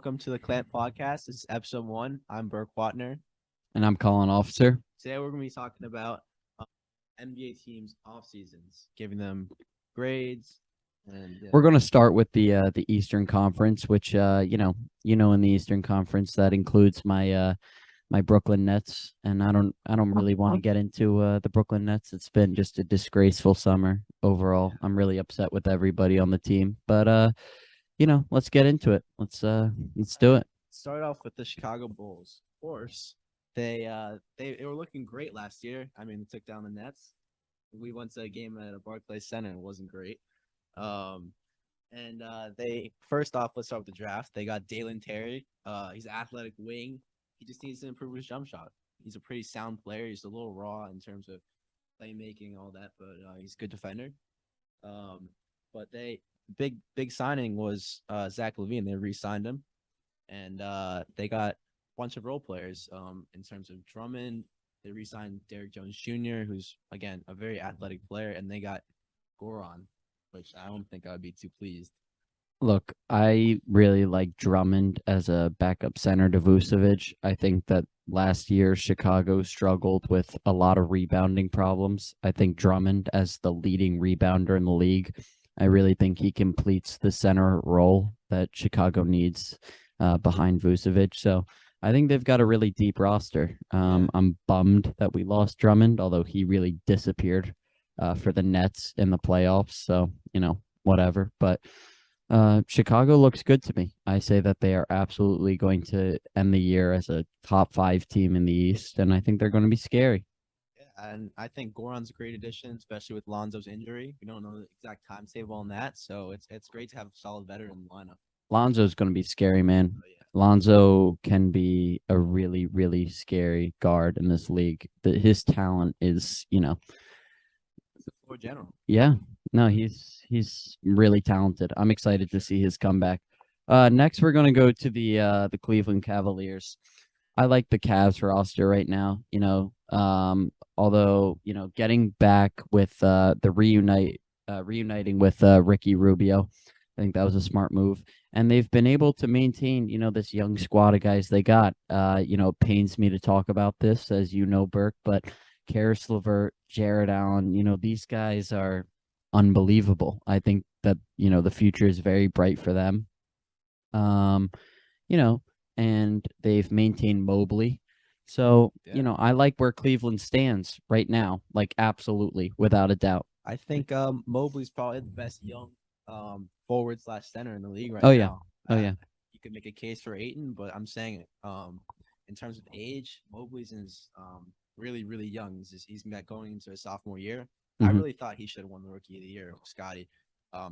welcome to the Clamp Podcast. This is episode 1. I'm Burke Watner. And I'm Colin Officer. Today we're going to be talking about NBA teams' off seasons, giving them grades. And We're going to start with the Eastern Conference, which in the Eastern Conference that includes my my Brooklyn Nets, and I don't really want to get into the Brooklyn Nets. It's been just a disgraceful summer overall. I'm really upset with everybody on the team, but let's get into it. Let's do it. Start off with the Chicago Bulls. Of course, they were looking great last year. I mean, they took down the Nets. We went to a game at a Barclays Center. It wasn't great. They first off, let's start with the draft. They got Dalen Terry. He's an athletic wing. He just needs to improve his jump shot. He's a pretty sound player. He's a little raw in terms of playmaking, all that, but he's a good defender. But big signing was Zach LaVine. They re-signed him, and they got a bunch of role players. In terms of Drummond, they re-signed Derrick Jones Jr., who's again a very athletic player, and they got Goran, which I don't think I would be too pleased. Look, I really like Drummond as a backup center to Vucevic. I think that last year Chicago struggled with a lot of rebounding problems. I think Drummond as the leading rebounder in the league, I really think he completes the center role that Chicago needs behind Vucevic. So I think they've got a really deep roster. I'm bummed that we lost Drummond, although he really disappeared for the Nets in the playoffs. So, whatever. But Chicago looks good to me. I say that they are absolutely going to end the year as a top 5 team in the East, and I think they're going to be scary. Yeah, and I think Goran's a great addition, especially with Lonzo's injury. We don't know the exact timetable on that, so it's great to have a solid veteran in the lineup. Lonzo's going to be scary, man. Oh, yeah. Lonzo can be a really, really scary guard in this league. His talent is, Or general. Yeah. No, he's really talented. I'm excited to see his comeback. Next, we're going to go to the Cleveland Cavaliers. I like the Cavs roster right now. Although getting back with the reuniting with Ricky Rubio, I think that was a smart move. And they've been able to maintain this young squad of guys they got. It pains me to talk about this, as you know, Burke, but Karis LeVert, Jared Allen, these guys are unbelievable. I think that the future is very bright for them. And they've maintained Mobley. So, I like where Cleveland stands right now, like absolutely, without a doubt. I think Mobley's probably the best young forward/center in the league right now. Yeah. Yeah. You could make a case for Ayton, but I'm saying it. In terms of age, Mobley's is really, really young. He's going into his sophomore year. I really thought he should have won the Rookie of the Year with Scotty.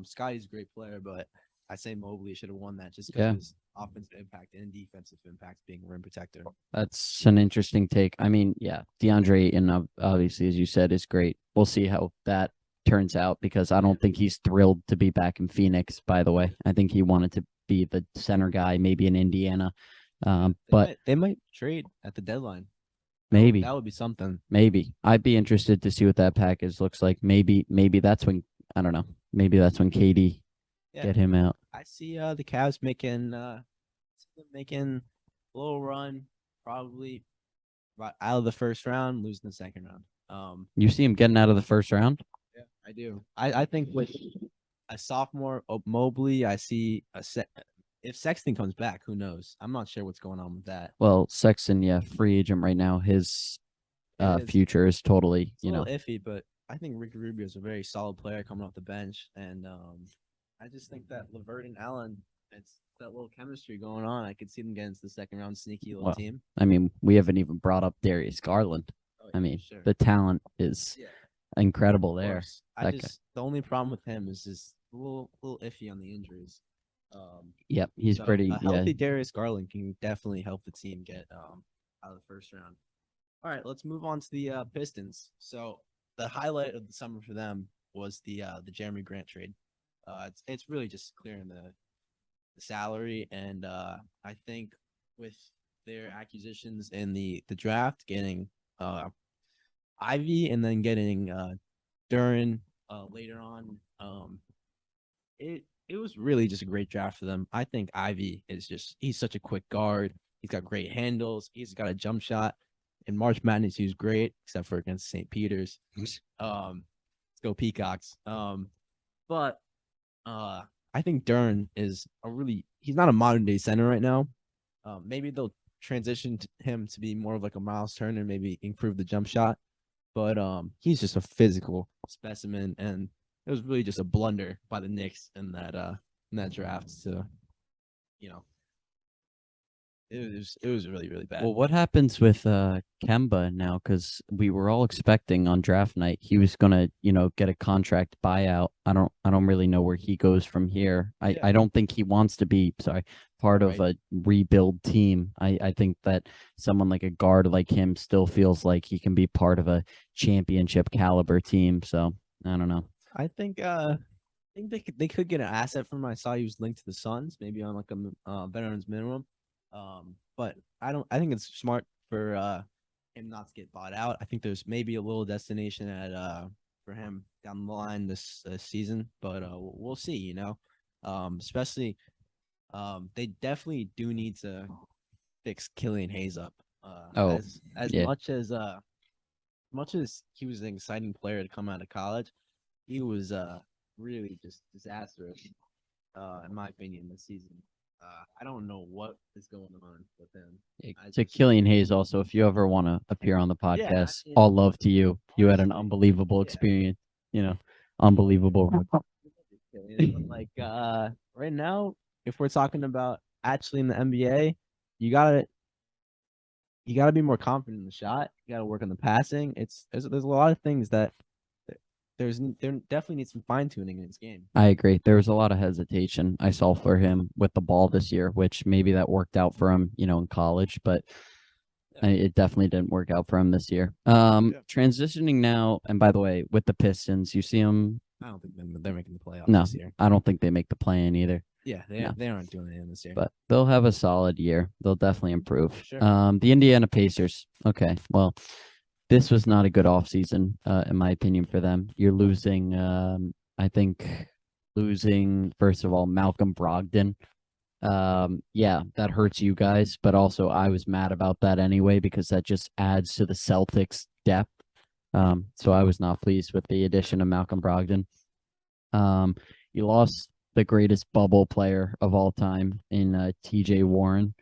Scotty's a great player, but I say Mobley should have won that just because of his offensive impact and defensive impact being rim protector. That's an interesting take. I mean, yeah, DeAndre Ayton, obviously, as you said, is great. We'll see how that turns out because I don't think he's thrilled to be back in Phoenix, by the way. I think he wanted to be the center guy, maybe in Indiana. But they might trade at the deadline. Maybe that would be something. Maybe I'd be interested to see what that package looks like. Maybe that's when I don't know. Maybe that's when KD get him out. I see the Cavs making a little run, probably right out of the first round, losing the second round. You see him getting out of the first round? Yeah, I do. I think with a sophomore Mobley, I see if Sexton comes back, who knows? I'm not sure what's going on with that. Well, Sexton, free agent right now. His future is totally, a little iffy, but I think Ricky Rubio is a very solid player coming off the bench, and I just think that LeVert and Allen, it's that little chemistry going on. I could see them getting to the second round, sneaky little team. I mean, we haven't even brought up Darius Garland. I mean, the talent is incredible there. The only problem with him is just a little iffy on the injuries. Yep, he's pretty. A healthy Darius Garland can definitely help the team get out of the first round. All right, let's move on to the Pistons. So the highlight of the summer for them was the Jeremy Grant trade. It's really just clearing the salary, and I think with their acquisitions in the draft, getting Ivy and then getting Duran later on, it was really just a great draft for them. I think Ivy is he's such a quick guard. He's got great handles. He's got a jump shot. In March Madness, he was great, except for against St. Peter's. Let's go Peacocks. But I think Dern is he's not a modern day center right now. Maybe they'll transition him to be more of like a Miles Turner, maybe improve the jump shot. But he's just a physical specimen, and it was really just a blunder by the Knicks in that draft. To, you know, it was really really bad. Well, what happens with Kemba now? Because we were all expecting on draft night he was gonna, get a contract buyout. I don't really know where he goes from here. I don't think he wants to be part of a rebuild team. I think that someone like a guard like him still feels like he can be part of a championship caliber team. So I don't know. I think they could get an asset from him. I saw he was linked to the Suns, maybe on like a veterans minimum. But I think it's smart for him not to get bought out. I think there's maybe a little destination for him down the line this season, but we'll see, especially they definitely do need to fix Killian Hayes up. As much as he was an exciting player to come out of college, he was really just disastrous in my opinion this season. I don't know what is going on with him. To Killian Hayes, also, if you ever want to appear on the podcast, all love to you. You had an unbelievable experience, unbelievable. Like right now, if we're talking about actually in the NBA, you gotta be more confident in the shot. You gotta work on the passing. There's a lot of things that there definitely needs some fine tuning in his game. I agree. There was a lot of hesitation I saw for him with the ball this year, which maybe that worked out for him, in college, but it definitely didn't work out for him this year. Transitioning now, and by the way, with the Pistons, you see them. I don't think they're making the playoffs no, this year. I don't think they make the play-in either. Yeah, they aren't doing it this year. But they'll have a solid year. They'll definitely improve. Sure. The Indiana Pacers. Okay, well, this was not a good offseason, in my opinion, for them. You're losing, first of all, Malcolm Brogdon. That hurts you guys, but also I was mad about that anyway because that just adds to the Celtics' depth. So I was not pleased with the addition of Malcolm Brogdon. You lost the greatest bubble player of all time in TJ Warren.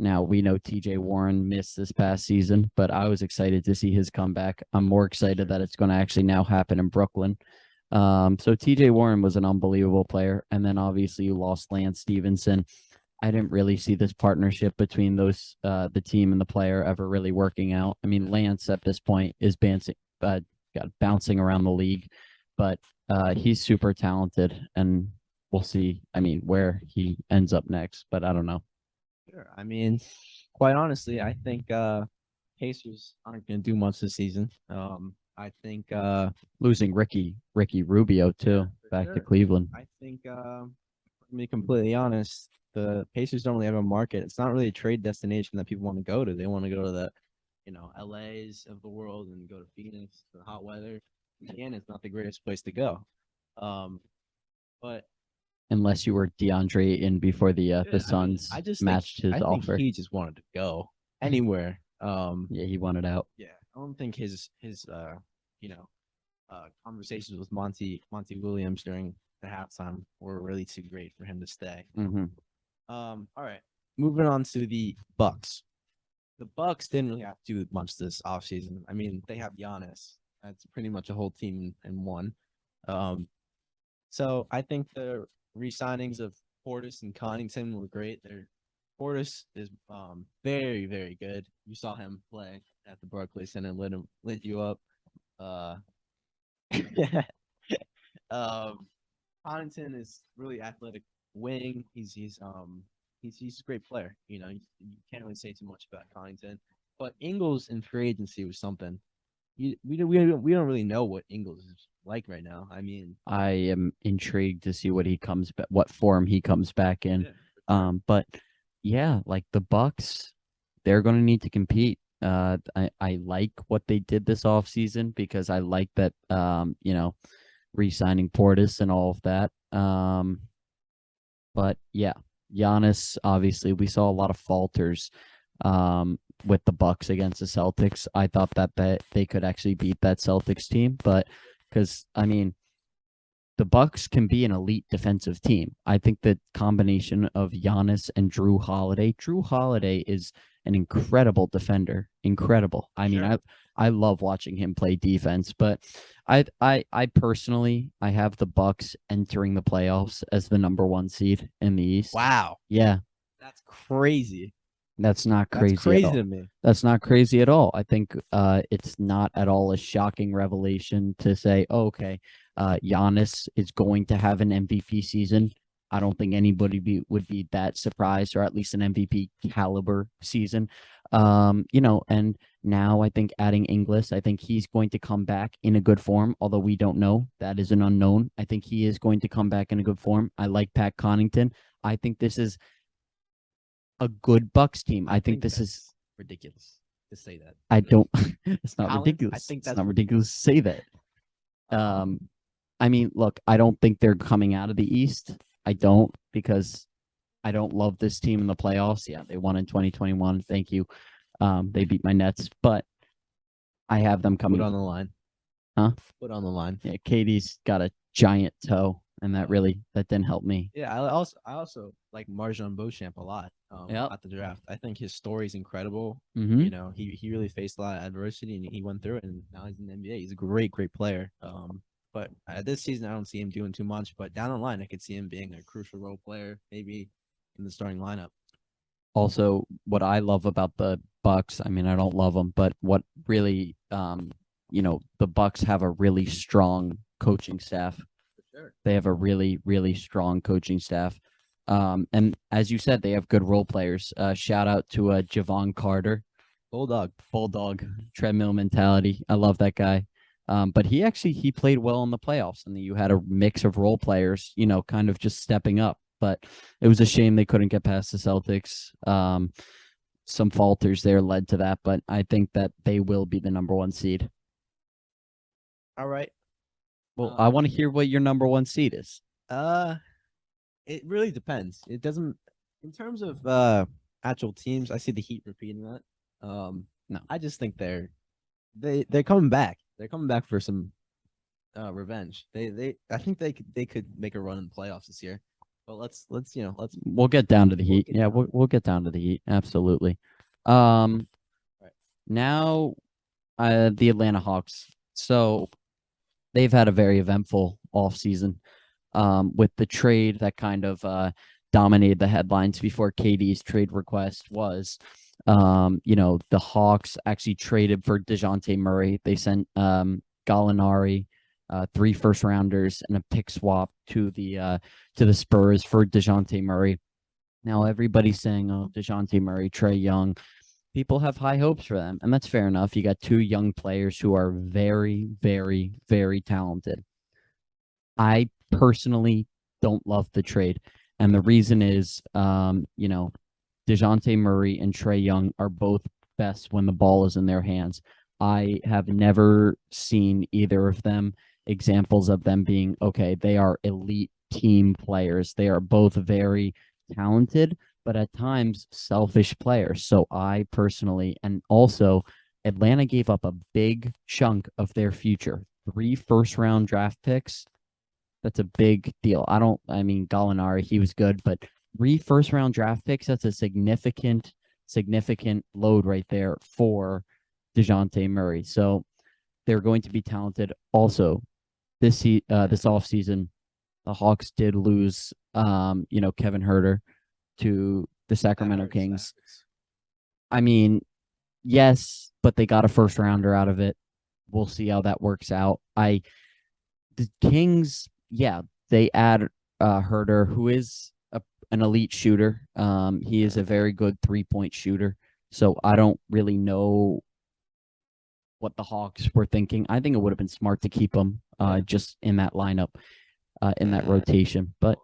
Now, we know TJ Warren missed this past season, but I was excited to see his comeback. I'm more excited that it's going to actually now happen in Brooklyn. So TJ Warren was an unbelievable player. And then obviously you lost Lance Stevenson. I didn't really see this partnership between those, the team and the player ever really working out. I mean, Lance at this point is bouncing around the league, but he's super talented and we'll see, where he ends up next, but I don't know. Sure. Quite honestly, I think Pacers aren't going to do much this season. I think losing Ricky Rubio too back to Cleveland. I think to be completely honest, the Pacers don't really have a market. It's not really a trade destination that people want to go to. They want to go to the LA's of the world and go to Phoenix, the hot weather. Again, it's not the greatest place to go. But unless you were DeAndre in before the Suns matched his offer. He just wanted to go anywhere. He wanted out. Yeah, I don't think his conversations with Monty Williams during the halftime were really too great for him to stay. Mm-hmm. All right, moving on to the Bucks. The Bucks didn't really have to do much this offseason. They have Giannis. That's pretty much a whole team in one. So I think the re-signings of Portis and Connaughton were great. Portis is very, very good. You saw him play at the Barclays Center and lit you up. Connaughton is really athletic wing. He's a great player. You can't really say too much about Connaughton. But Ingles in free agency was something. We don't really know what Ingles is like right now. I am intrigued to see what form he comes back in. Yeah. But yeah, like the Bucks, they're going to need to compete. I like what they did this offseason because I like that, re-signing Portis and all of that. But yeah, Giannis, obviously, we saw a lot of falters with the Bucks against the Celtics. I thought that they could actually beat that Celtics team, but because I mean, the Bucks can be an elite defensive team. I think the combination of Giannis and Drew Holiday. Drew Holiday is an incredible defender. Incredible. I mean, Sure. I love watching him play defense, but I personally I have the Bucks entering the playoffs as the number 1 seed in the East. Wow, Yeah, that's crazy. that's not That's crazy at crazy all. to me. That's not crazy at all. I think it's not at all a shocking revelation to say, oh, okay, Giannis is going to have an MVP season. I don't think anybody would be that surprised, or at least an MVP caliber season. And now I think adding Inglis, I think he's going to come back in a good form, although we don't know. That is an unknown. I think he is going to come back in a good form. I like Pat Connaughton. I think this is a good Bucks team. I think this is ridiculous to say that. I don't. It's not Colin, ridiculous. I think it's that's not ridiculous to say that. I mean, look, I don't think they're coming out of the East. I don't, because I don't love this team in the playoffs. Yeah, they won in 2021. Thank you. They beat my Nets, but I have them coming. Put on the line. Huh? Put on the line. Yeah, Katie's got a giant toe, and that didn't help me. Yeah, I also like Marjon Beauchamp a lot. At the draft, I think his story is incredible. Mhm. You know, he really faced a lot of adversity and he went through it, and now he's in the NBA. He's a great player. But this season I don't see him doing too much. But down the line, I could see him being a crucial role player, maybe in the starting lineup. Also, what I love about the Bucks, I mean, I don't love them, but what really, the Bucks have a really strong coaching staff. For sure. They have a really, really strong coaching staff. And as you said, they have good role players. Shout out to Javon Carter. Bulldog, treadmill mentality. I love that guy. But he played well in the playoffs, and you had a mix of role players, kind of just stepping up. But it was a shame they couldn't get past the Celtics. Some falters there led to that, but I think that they will be the number 1 seed. All right. Well, I want to hear what your number 1 seed is. It really depends. It doesn't, in terms of actual teams. I see the Heat repeating that. No, I just think they're coming back. They're coming back for some revenge. I think they could make a run in the playoffs this year. But we'll get down to the Heat. Yeah, we'll get down to the Heat. Absolutely. Right. Now, the Atlanta Hawks. So they've had a very eventful offseason with the trade that kind of dominated the headlines before KD's trade request was. The Hawks actually traded for DeJounte Murray. They sent Gallinari, 3 first-rounders and a pick swap to the Spurs for DeJounte Murray. Now everybody's saying, oh, DeJounte Murray, Trae Young. People have high hopes for them, and that's fair enough. You got 2 young players who are very, very, very talented. I personally don't love the trade, and the reason is, DeJounte Murray and Trae Young are both best when the ball is in their hands. I have never seen either of them examples of them being, okay, they are elite team players. They are both very talented, but at times selfish players. So I personally, and also Atlanta gave up a big chunk of their future. 3 first-round draft picks. That's a big deal. Gallinari, he was good, but 3 first-round draft picks, that's a significant load right there for DeJounte Murray. So they're going to be talented. Also, this offseason, the Hawks did lose, Kevin Huerter to the Sacramento Kings. I mean, yes, but they got a first-rounder out of it. We'll see how that works out. The Kings, yeah, they add Huerter, who is an elite shooter. He is a very good 3-point shooter. So I don't really know what the Hawks were thinking. I think it would have been smart to keep him just in that lineup, in that rotation. But,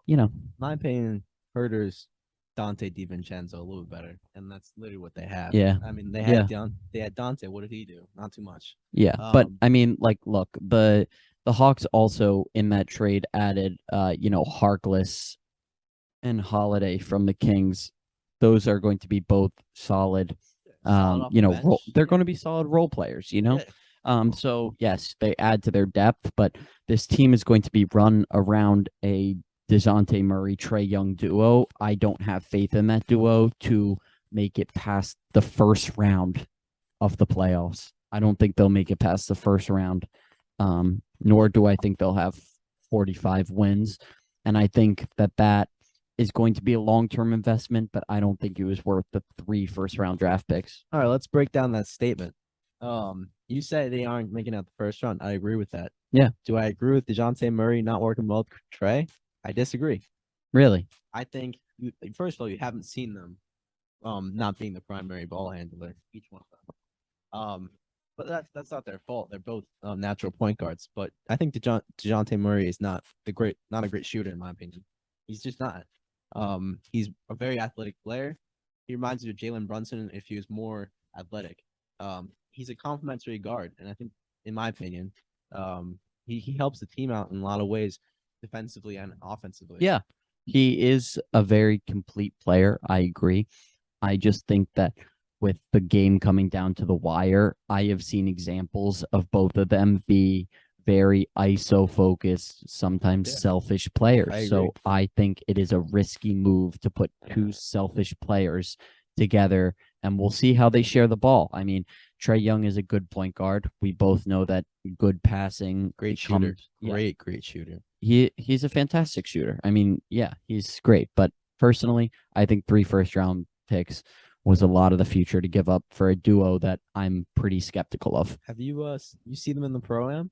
my opinion, Herter's Dante DiVincenzo a little bit better, and that's literally what they have. Yeah. I mean, they had Dante. What did he do? Not too much. Yeah, but look, the Hawks also in that trade added, Harkless and Holiday from the Kings. Those are going to be both solid. Solid off the bench. They're going to be solid role players. Yeah. So yes, they add to their depth, but this team is going to be run around a DeJounte Murray, Trae Young duo. I don't have faith in that duo to make it past the first round of the playoffs. I don't think they'll make it past the first round. Nor do I think they'll have 45 wins. And I think that is going to be a long-term investment, but I don't think it was worth the 3 first-round draft picks. All right, let's break down that statement. You say they aren't making out the first round. I agree with that. Yeah. Do I agree with DeJounte Murray not working well with Trae? I disagree. Really? I think, first of all, you haven't seen them not being the primary ball handler, each one of them. But that's not their fault. They're both natural point guards. But I think DeJounte Murray is not a great shooter, in my opinion. He's just not. He's a very athletic player. He reminds me of Jalen Brunson if he was more athletic. He's a complementary guard, and I think, in my opinion, he helps the team out in a lot of ways, defensively and offensively. Yeah, he is a very complete player. I agree. I just think that with the game coming down to the wire, I have seen examples of both of them be very ISO focused, sometimes selfish players. So I think it is a risky move to put 2 selfish players together, and we'll see how they share the ball. I mean, Trae Young is a good point guard. We both know that good passing, great shooter, great shooter. He's a fantastic shooter. I mean, yeah, he's great. But personally, I think 3 first-round picks was a lot of the future to give up for a duo that I'm pretty skeptical of. Have you see them in the Pro-Am?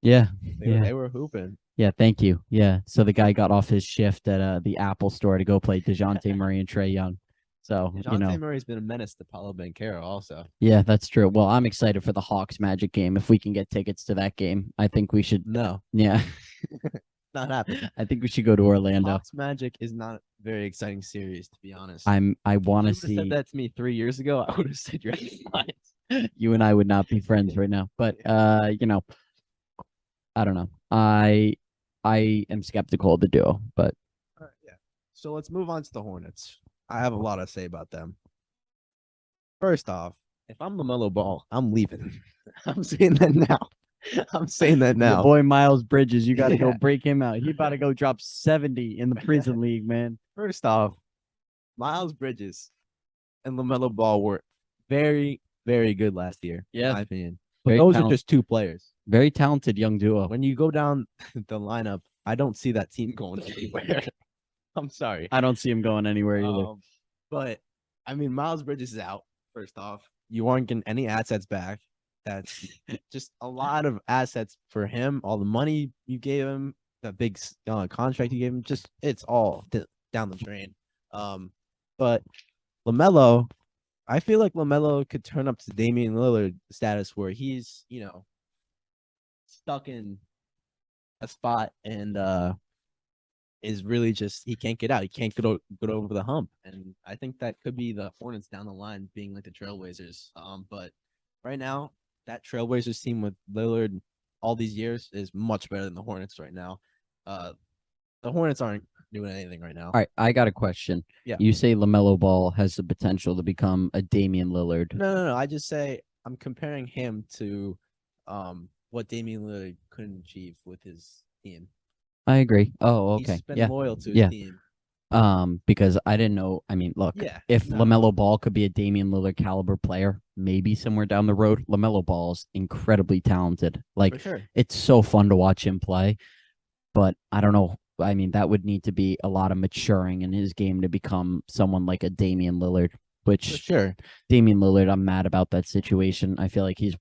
Yeah. They were hooping. Yeah, thank you. Yeah. So the guy got off his shift at the Apple store to go play DeJounte Murray and Trae Young. So, DeJounte Murray's been a menace to Paolo Banchero also. Yeah, that's true. Well, I'm excited for the Hawks Magic game. If we can get tickets to that game, I think we should. No. Yeah. Not happening. I think we should go to Orlando. Hawks Magic is not a very exciting series, to be honest. I want to see. If you said that to me 3 years ago, I would have said you're fine. You and I would not be friends right now. But I don't know. I am skeptical of the duo, but yeah. So let's move on to the Hornets. I have a lot to say about them. First off, if I'm LaMelo Ball, I'm leaving. I'm saying that now. Your boy Miles Bridges, you got to go break him out. He about to go drop 70 in the prison league, man. First off, Miles Bridges and LaMelo Ball were very, very good last year, in my opinion. But those are just 2 players. Very talented young duo. When you go down the lineup, I don't see that team going anywhere. I'm sorry. I don't see him going anywhere either. But, I mean, Miles Bridges is out, first off. You aren't getting any assets back. That's just a lot of assets for him. All the money you gave him, the big contract you gave him, just it's all down the drain. But LaMelo, I feel like LaMelo could turn up to Damian Lillard status where he's, stuck in a spot and is really just he can't get out. He can't get over the hump. And I think that could be the Hornets down the line being like the Trailblazers. But right now, that Trailblazers team with Lillard all these years is much better than the Hornets right now. The Hornets aren't doing anything right now. All right, I got a question. Yeah. You say LaMelo Ball has the potential to become a Damian Lillard. No. I just say I'm comparing him to what Damian Lillard couldn't achieve with his team. I agree. Oh, okay. He's been loyal to his team. Because I didn't know. I mean, look, if LaMelo Ball could be a Damian Lillard caliber player, maybe somewhere down the road, LaMelo Ball is incredibly talented. Like, for sure. It's so fun to watch him play. But I don't know. I mean, that would need to be a lot of maturing in his game to become someone like a Damian Lillard, which for sure. Damian Lillard, I'm mad about that situation. I feel like he's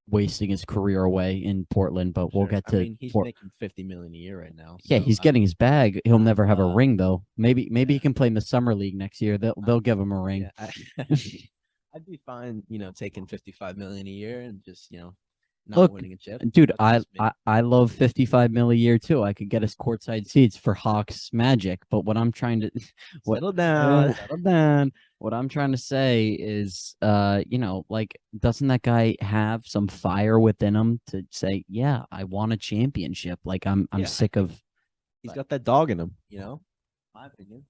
wasting his career away in Portland, but we'll get to. I mean, he's making $50 million a year right now. Yeah, he's getting his bag. He'll never have a ring though. Maybe he can play in the summer league next year. They'll give him a ring. Yeah, I'd be fine, taking $55 million a year and just not winning a chip. Dude, I love $55 million a year too. I could get us courtside seats for Hawks Magic, but what I'm trying to settle down. What I'm trying to say is, like, doesn't that guy have some fire within him to say, yeah, I want a championship? Like, I'm sick of. He's got that dog in him, my opinion.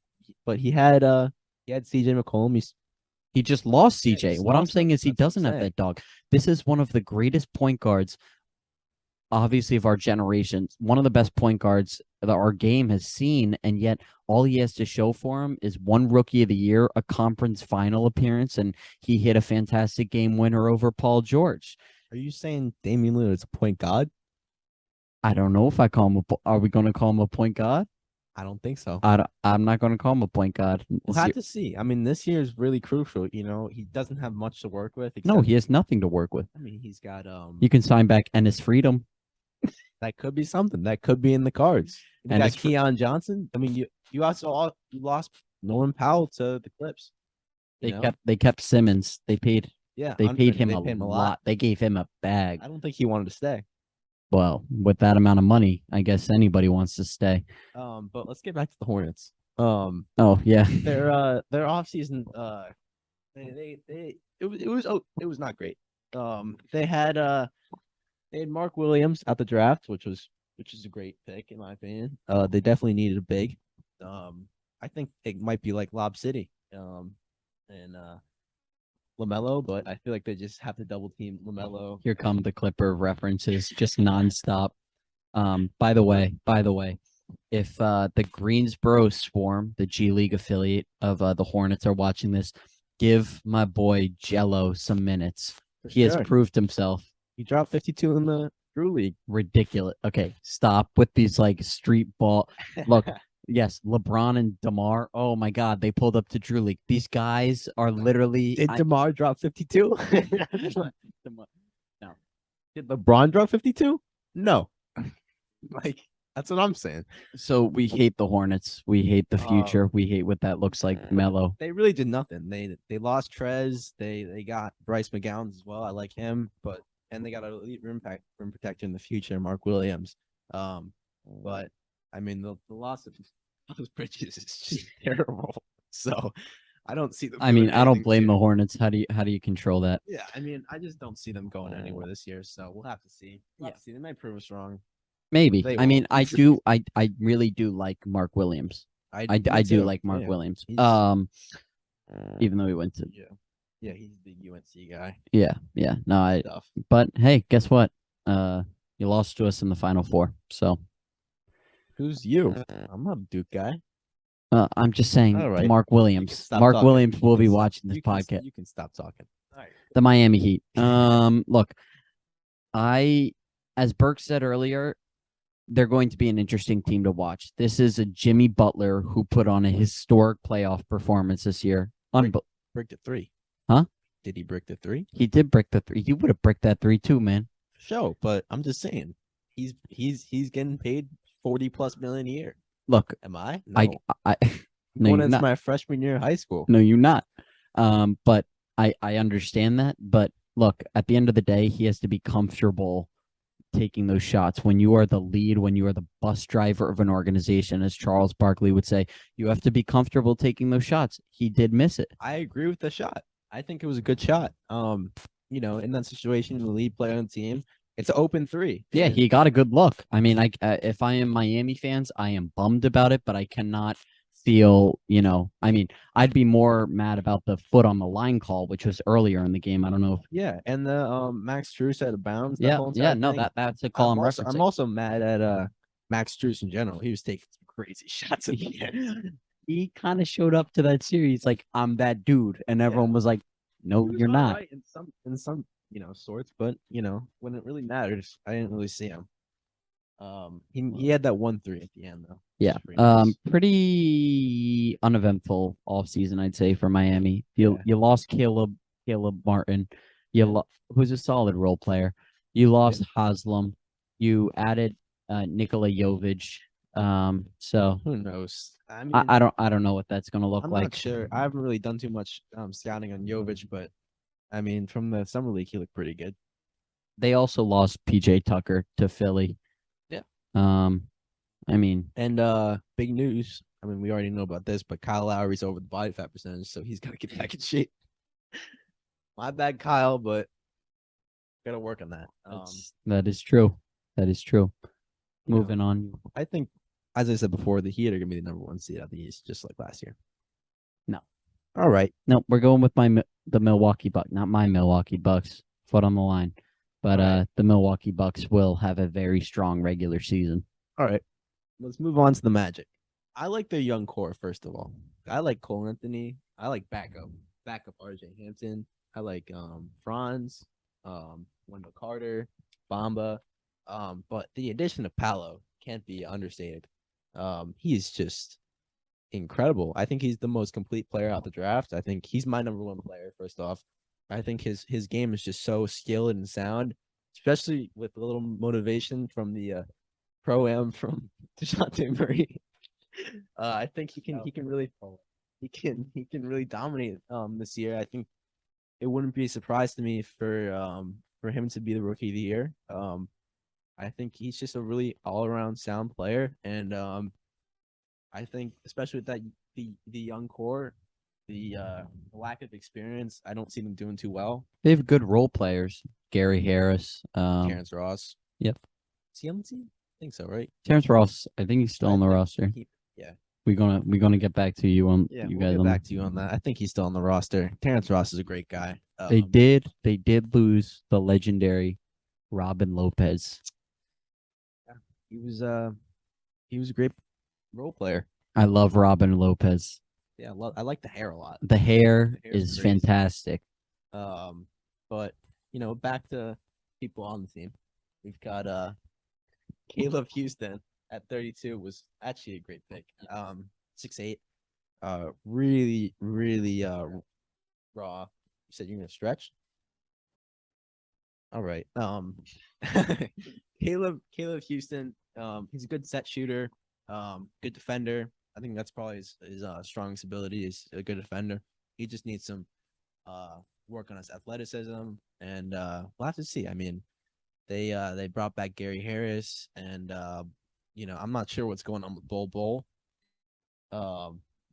but he had CJ McCollum. He just lost Yeah, he CJ. just What I'm lost him. saying is he That's what I'm doesn't have saying. that dog. This is one of the greatest point guards, obviously, of our generation. One of the best point guards that our game has seen, and yet all he has to show for him is one Rookie of the Year, a conference final appearance, and he hit a fantastic game winner over Paul George. Are you saying Damian Lillard is a point guard? I don't know if I call him are we going to call him a point guard? I don't think so. I'm not going to call him a point guard. We'll have to see. I mean, this year is really crucial. He doesn't have much to work with. No, he has nothing to work with. I mean, he's got You can sign back Ennis Freedom. that could be something. That could be in the cards. You And got it's Keon Johnson. I mean, you also you lost Norman Powell to the Clips. They kept Simmons. They paid Yeah, They paid him they a paid him lot. They gave him a bag. I don't think he wanted to stay. Well, with that amount of money, I guess anybody wants to stay. But let's get back to the Hornets. Oh yeah, Their offseason, it was not great. They had Mark Williams at the draft, which is a great pick in my opinion. They definitely needed a big. I think it might be like Lob City. And LaMelo, but I feel like they just have to double team LaMelo. here come the Clipper references, just nonstop. By the way, if the Greensboro Swarm, the G League affiliate of the Hornets, are watching this, give my boy Jello some minutes. He has proved himself. He dropped 52 in the Drew League. Ridiculous. Okay, stop with these like street ball. Look, yes, LeBron and DeMar. Oh my God, they pulled up to Drew League. These guys are literally. Did DeMar drop 52? No. Did LeBron drop 52? No. Like, that's what I'm saying. So we hate the Hornets. We hate the future. We hate what that looks like. Melo. They really did nothing. They lost Trez. They got Bryce McGowan as well. I like him, and they got an elite rim protector in the future, Mark Williams. But I mean the loss of those Bridges is just terrible. So I don't see them. I mean, I don't blame the Hornets. How do you control that? Yeah, I mean, I just don't see them going anywhere this year. So we'll have to see. See, they might prove us wrong. Maybe. They I mean, won't. I really do like Mark Williams. I Me do too. like Mark Yeah. Williams. He's- Even though he went to Yeah, he's the UNC guy. yeah. No, Stuff. but hey, guess what? You lost to us in the Final Four. So Who's you? I'm not a Duke guy. I'm just saying All right. Mark Williams. stop Mark talking. Williams will be You can- watching this podcast. You can stop talking. All right. The Miami Heat. Look, as Burke said earlier, they're going to be an interesting team to watch. This is a Jimmy Butler who put on a historic playoff performance this year. Bricked the three. Huh? Did he brick the three? He did brick the three. He would have bricked that three too, man. Sure, but I'm just saying, he's getting paid $40+ million a year. Look, Am I? No. I no, Going you're into not. my freshman year of high school. No, you're not. But I understand that. But look, at the end of the day, he has to be comfortable taking those shots. When you are the lead, when you are the bus driver of an organization, as Charles Barkley would say, you have to be comfortable taking those shots. He did miss it. I agree with the shot. I think it was a good shot. In that situation, the lead player on the team, it's an open three. Yeah, he got a good look. I mean, if I am Miami fans, I am bummed about it, but I cannot feel, I mean, I'd be more mad about the foot on the line call, which was earlier in the game. I don't know. Yeah, and the Max Strus out of bounds. Yeah, no, that's a call I'm referencing. I'm also mad at Max Strus in general. He was taking some crazy shots at the end. He kind of showed up to that series like, I'm that dude, and everyone was like, no, you're not. Right in some sorts, but when it really matters, I didn't really see him. He had that 1-3 at the end though. Yeah. Pretty uneventful off season, I'd say, for Miami. You lost Caleb Martin. Who's a solid role player. You lost Haslam. You added Nikola Jovic. So who knows? I mean, I don't know what that's gonna look like. I'm not sure. I haven't really done too much scouting on Jovic, but I mean, from the summer league, he looked pretty good. They also lost PJ Tucker to Philly. Yeah. I mean, and big news. I mean, we already know about this, but Kyle Lowry's over the body fat percentage, so he's got to get back in shape. My bad, Kyle, but gotta work on that. that is true. That is true. Moving on. I think as I said before, the Heat are gonna be the number 1 seed out the East, just like last year. No. All right. No, we're going with the Milwaukee Bucks, not my Milwaukee Bucks. Foot on the line. But Right. the Milwaukee Bucks will have a very strong regular season. All right. Let's move on to the Magic. I like their young core, first of all. I like Cole Anthony. I like backup RJ Hampton. I like Franz, Wendell Carter, Bamba. But the addition of Paolo can't be understated. He's just incredible. I think he's the most complete player out the draft. I think he's my number 1 player, first off. I think his game is just so skilled and sound, especially with a little motivation from the pro-am from DeJounte Murray. I think he can really dominate this year. I think it wouldn't be a surprise to me for him to be the rookie of the year. I think he's just a really all-around sound player, and I think especially with that the young core, the lack of experience, I don't see them doing too well. They have good role players. Gary Harris. Terrence Ross. Yep. Is he on the team? I think so, right? Terrence Ross, I think he's still on the roster. Yeah. We're gonna get back to you on Yeah, you we'll guys. get back to you on that. I think he's still on the roster. Terrence Ross is a great guy. They did lose the legendary Robin Lopez. He was a great role player. I love Robin Lopez. Yeah, I like the hair a lot. The hair The hair is is crazy. fantastic. But back to people on the team. We've got Caleb Houston at 32 was actually a great pick. 6'8", really, really raw. You said you're gonna stretch. All right. Caleb Houston. He's a good set shooter. Good defender. I think that's probably his strongest ability is a good defender. He just needs some work on his athleticism, and we'll have to see. I mean, they brought back Gary Harris, and I'm not sure what's going on with Bol.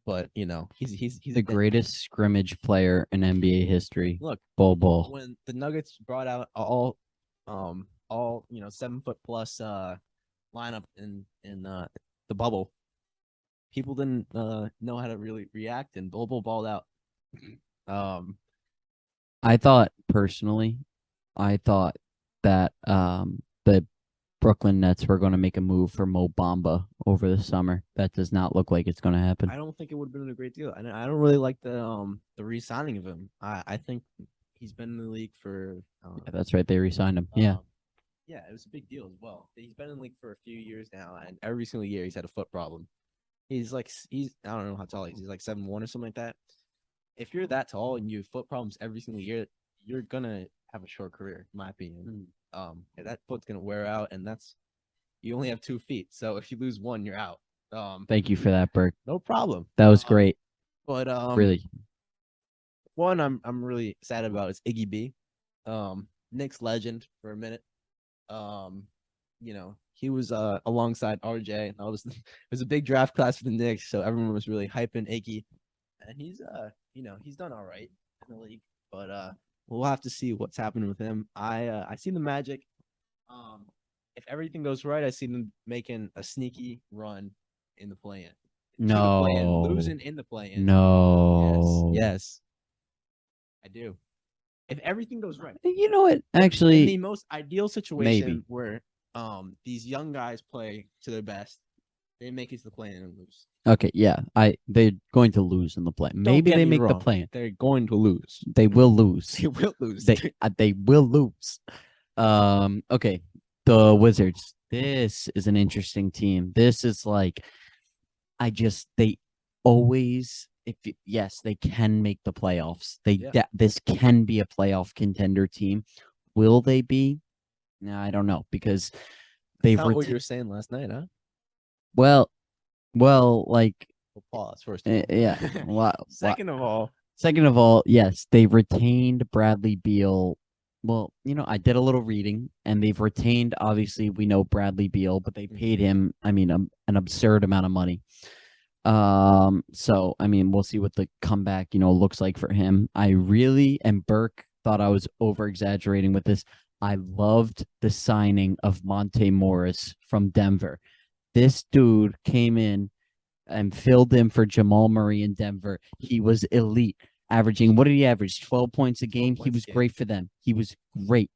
But he's The greatest scrimmage player in NBA history. Look, Bol. when the Nuggets brought out all 7 foot plus lineup in the bubble, people didn't know how to really react, and Bol balled out. I thought personally, that the Brooklyn Nets were going to make a move for Mo Bamba over the summer. That does not look like it's going to happen. I don't think it would have been a great deal. I don't really like the re-signing of him. I think he's been in the league for. Yeah, that's right. They re-signed him. Yeah. Yeah, it was a big deal as well. He's been in the league for a few years now, and every single year he's had a foot problem. He's I don't know how tall he is. He's like 7'1" or something like that. If you're that tall and you have foot problems every single year, you're gonna have a short career, in my opinion. That foot's gonna wear out, and you only have 2 feet. So if you lose one, you're out. Thank you for that, Burke. No problem. That was great. But Really. one I'm really sad about is Iggy B. Knicks legend for a minute. He was alongside RJ. It was a big draft class for the Knicks, so everyone was really hyping Iggy, and he's he's done all right in the league, but we'll have to see what's happening with him. I see the Magic. If everything goes right, I see them making a sneaky run in the play-in. No. Losing in the play-in. No. Yes, I do. If everything goes right. You know what? Actually, in the most ideal situation maybe. where these young guys play to their best, they make it to the play-in and lose. Okay, yeah. They're going to lose in the play. Maybe they make the play-in. They're going to lose. They will lose. They will lose. They will lose. Okay. The Wizards. This is an interesting team. This is like they always yes, they can make the playoffs. This can be a playoff contender team. Will they be? No, I don't know because That's not what you were saying last night, huh? Well, like we'll pause first. Of all. Yeah. Second of all, yes, they retained Bradley Beal. Well, I did a little reading, and they've retained. Obviously, we know Bradley Beal, but they paid him. I mean, an absurd amount of money. So I mean, we'll see what the comeback, looks like for him. I really, and Burke thought I was over exaggerating with this. I loved the signing of Monte Morris from Denver. This dude came in and filled in for Jamal Murray in Denver. He was elite, averaging, what did he average? 12 points a game. He was great for them. He was great.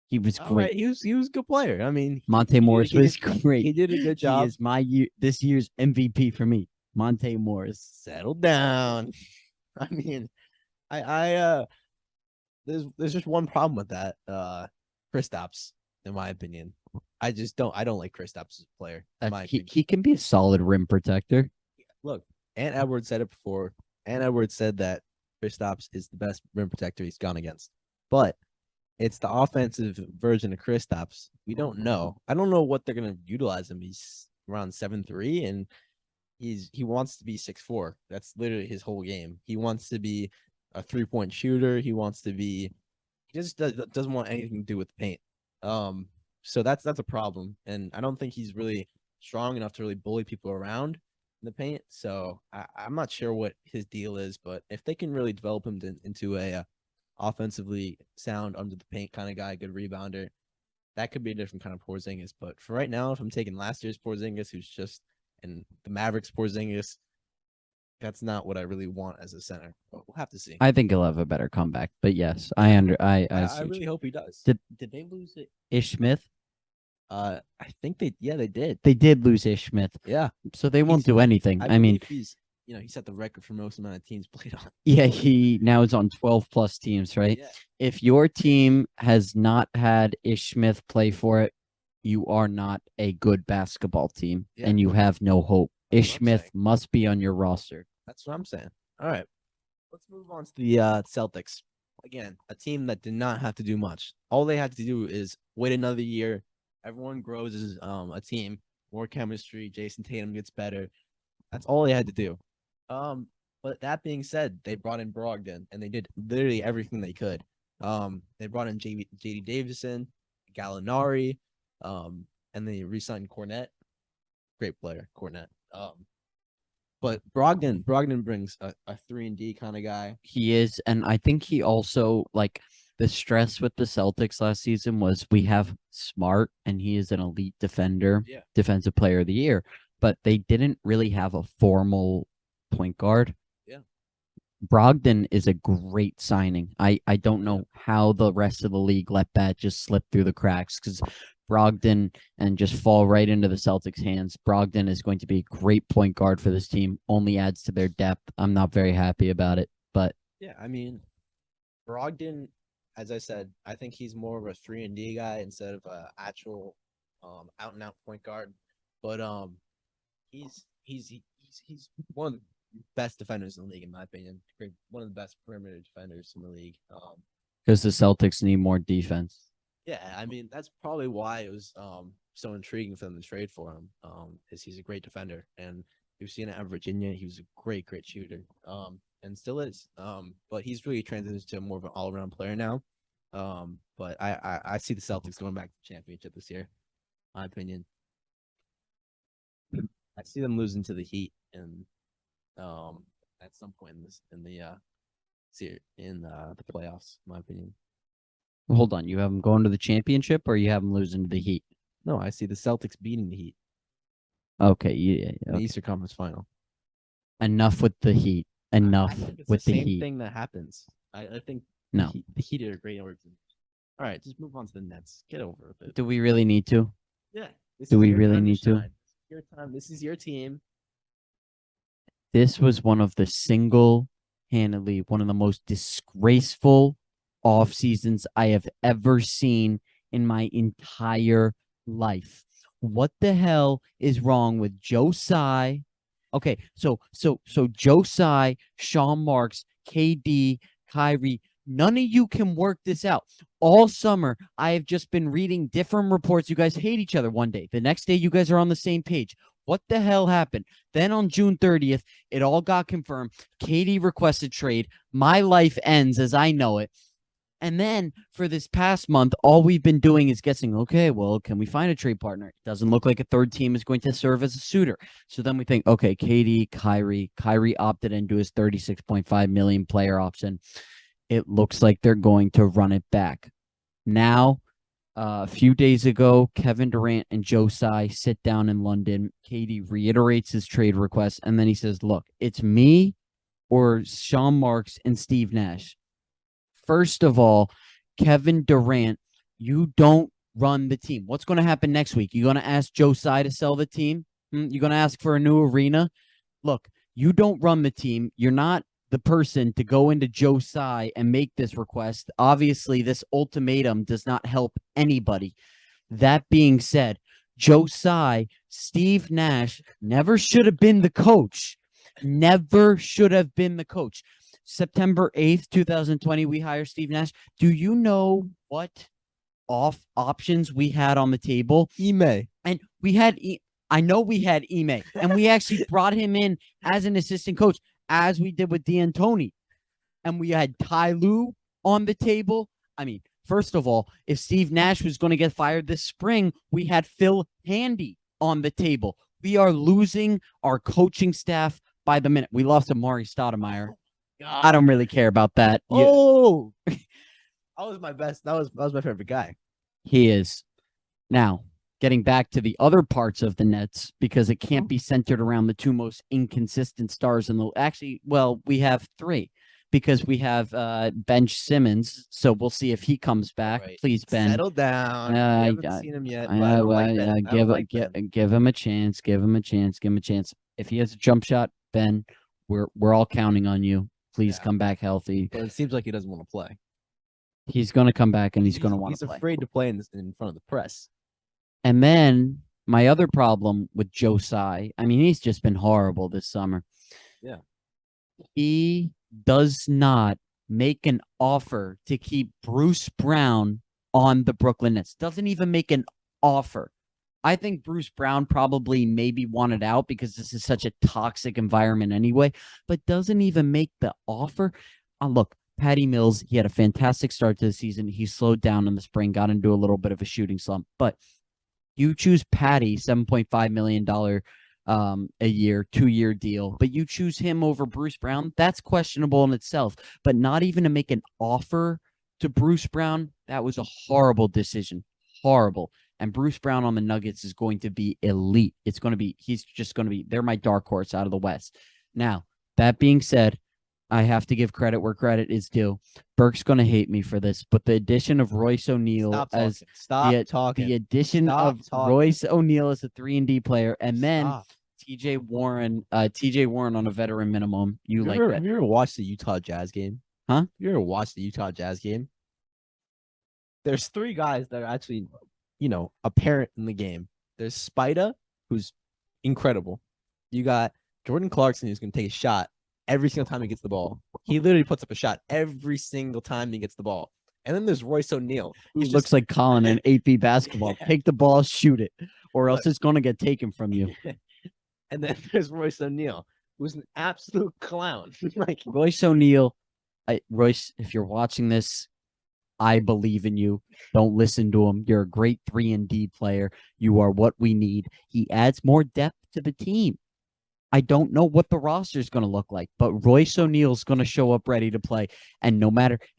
He was All right, great. he was a good player. I mean, Monte Morris was great. He did a good He job. is this year's MVP for me. Monte Morris. Settle down. I mean, I there's just one problem with that. Kristaps, in my opinion. I don't like Kristaps as a player. He can be a solid rim protector. Look, Ant Edwards said it before. Ant Edwards said that Kristaps is the best rim protector he's gone against. But it's the offensive version of Kristaps. We don't know. I don't know what they're gonna utilize him. He's around 7'3", and he wants to be 6'4". That's literally his whole game. He wants to be a 3-point shooter. He just doesn't want anything to do with the paint. So that's a problem, and I don't think he's really strong enough to really bully people around in the paint. So I'm not sure what his deal is, but if they can really develop him into a offensively sound under the paint kind of guy, good rebounder, that could be a different kind of Porzingis. But for right now, if I'm taking last year's Porzingis, who's just and the Mavericks Porzingis, that's not what I really want as a center. But we'll have to see. I think he'll have a better comeback. But yes, I really hope he does. Did they lose Ish Smith? I think they did. They did lose Ish Smith. Yeah. So they won't do anything. I mean, he set the record for most amount of teams played on. Yeah, he now is on 12 plus teams, right? Yeah. If your team has not had Ish Smith play for it, you are not a good basketball team, and you have no hope. Ish Smith must be on your roster. That's what I'm saying. All right. Let's move on to the Celtics. Again, a team that did not have to do much. All they had to do is wait another year. Everyone grows as a team. More chemistry. Jason Tatum gets better. That's all they had to do. But that being said, they brought in Brogdon, and they did literally everything they could. They brought in J.D. Davison, Gallinari, and they re-signed Cornette. Great player, Cornette. But Brogdon brings a 3-and-D kind of guy. He is, and I think he also, like, the stress with the Celtics last season was we have Smart, and he is an elite defender, defensive player of the year, but they didn't really have a formal point guard. Yeah. Brogdon is a great signing. I don't know how the rest of the league let that just slip through the cracks, because Brogdon and just fall right into the Celtics' hands. Brogdon is going to be a great point guard for this team. Only adds to their depth. I'm not very happy about it, but yeah, I mean, Brogdon, as I said, I think he's more of a 3-and-D guy instead of an actual out and out point guard. But he's one of the best defenders in the league, in my opinion. One of the best perimeter defenders in the league. Because the Celtics need more defense. Yeah, I mean, that's probably why it was so intriguing for them to trade for him. Is he's a great defender, and we've seen it at Virginia. He was a great shooter, and still is. But he's really transitioned to more of an all-around player now. But I see the Celtics going back to the championship this year, my opinion. I see them losing to the Heat and at some point in the playoffs, in my opinion. Hold on, you have them going to the championship, or you have them losing to the Heat? No, I see the Celtics beating the Heat. Okay, yeah. The Eastern Conference Final. Enough with the Heat. Enough with the Heat. Same thing that happens. I think no. The Heat are a great organization. All right, just move on to the Nets. Get over it. Do we really need to? Yeah. Do we really need to? Your time. This is your team. This was one of the one of the most disgraceful off seasons I have ever seen in my entire life. What the hell is wrong with Joe Tsai? Okay, so Joe Tsai, Sean Marks, KD, Kyrie, none of you can work this out. All summer, I have just been reading different reports. You guys hate each other one day. The next day, you guys are on the same page. What the hell happened? Then on June 30th, it all got confirmed. KD requested trade. My life ends as I know it. And then for this past month, all we've been doing is guessing, okay, well, can we find a trade partner? It doesn't look like a third team is going to serve as a suitor. So then we think, okay, KD, Kyrie opted into his $36.5 million player option. It looks like they're going to run it back. Now, A few days ago, Kevin Durant and Joe Tsai sit down in London. KD reiterates his trade request, and then he says, look, it's me or Sean Marks and Steve Nash. First of all, Kevin Durant, you don't run the team. What's going to happen next week? You going to ask Joe Tsai to sell the team? You're going to ask for a new arena? Look, you don't run the team. You're not the person to go into Joe Tsai and make this request. Obviously, this ultimatum does not help anybody. That being said, Joe Tsai, Steve Nash never should have been the coach. Never should have been the coach. September 8th, 2020, we hire Steve Nash. Do you know what options we had on the table? Ime. And we had I know we had Ime, and we actually brought him in as an assistant coach, as we did with D'Antoni. And we had Ty Lue on the table. I mean, first of all, if Steve Nash was going to get fired this spring, we had Phil Handy on the table. We are losing our coaching staff by the minute. We lost Amari Stoudemire. I don't really care about that. Oh, that was my best. That was my favorite guy. He is. Now, getting back to the other parts of the Nets, because it can't be centered around the two most inconsistent stars in the. Actually, well, we have three, because we have Bench Simmons. So we'll see if he comes back. Right. Please, Ben, settle down. I haven't seen him yet. Give him a chance. Give him a chance. Give him a chance. If he has a jump shot, Ben, we're all counting on you. Please come back healthy. But it seems like he doesn't want to play. He's going to come back, and he's going to want to play. He's afraid to play in front of the press. And then my other problem with Joe Tsai, I mean, he's just been horrible this summer. Yeah. He does not make an offer to keep Bruce Brown on the Brooklyn Nets. Doesn't even make an offer. I think Bruce Brown probably maybe wanted out because this is such a toxic environment anyway, but doesn't even make the offer. Look, Patty Mills, he had a fantastic start to the season. He slowed down in the spring, got into a little bit of a shooting slump, but you choose Patty, $7.5 million a year, 2-year deal, but you choose him over Bruce Brown. That's questionable in itself, but not even to make an offer to Bruce Brown, that was a horrible decision. Horrible. And Bruce Brown on the Nuggets is going to be elite. He's just going to be, they're my dark horse out of the West. Now, that being said, I have to give credit where credit is due. Burke's going to hate me for this, but the addition of Royce O'Neal Royce O'Neal as a 3-and-D player, and then TJ Warren on a veteran minimum. Have you ever watched the Utah Jazz game? Huh? You ever watched the Utah Jazz game? There's 3 guys that are actually, apparent in the game. There's Spida, who's incredible. You got Jordan Clarkson, who's going to take a shot every single time he gets the ball. He literally puts up a shot every single time he gets the ball. And then there's Royce O'Neal. He looks like Colin in AP basketball. Take the ball, shoot it, or else it's going to get taken from you. And then there's Royce O'Neal, who's an absolute clown. Royce O'Neal, Royce, if you're watching this, I believe in you. Don't listen to him. You're a great 3-and-D player. You are what we need. He adds more depth to the team. I don't know what the roster is going to look like, but Royce O'Neal is going to show up ready to play. And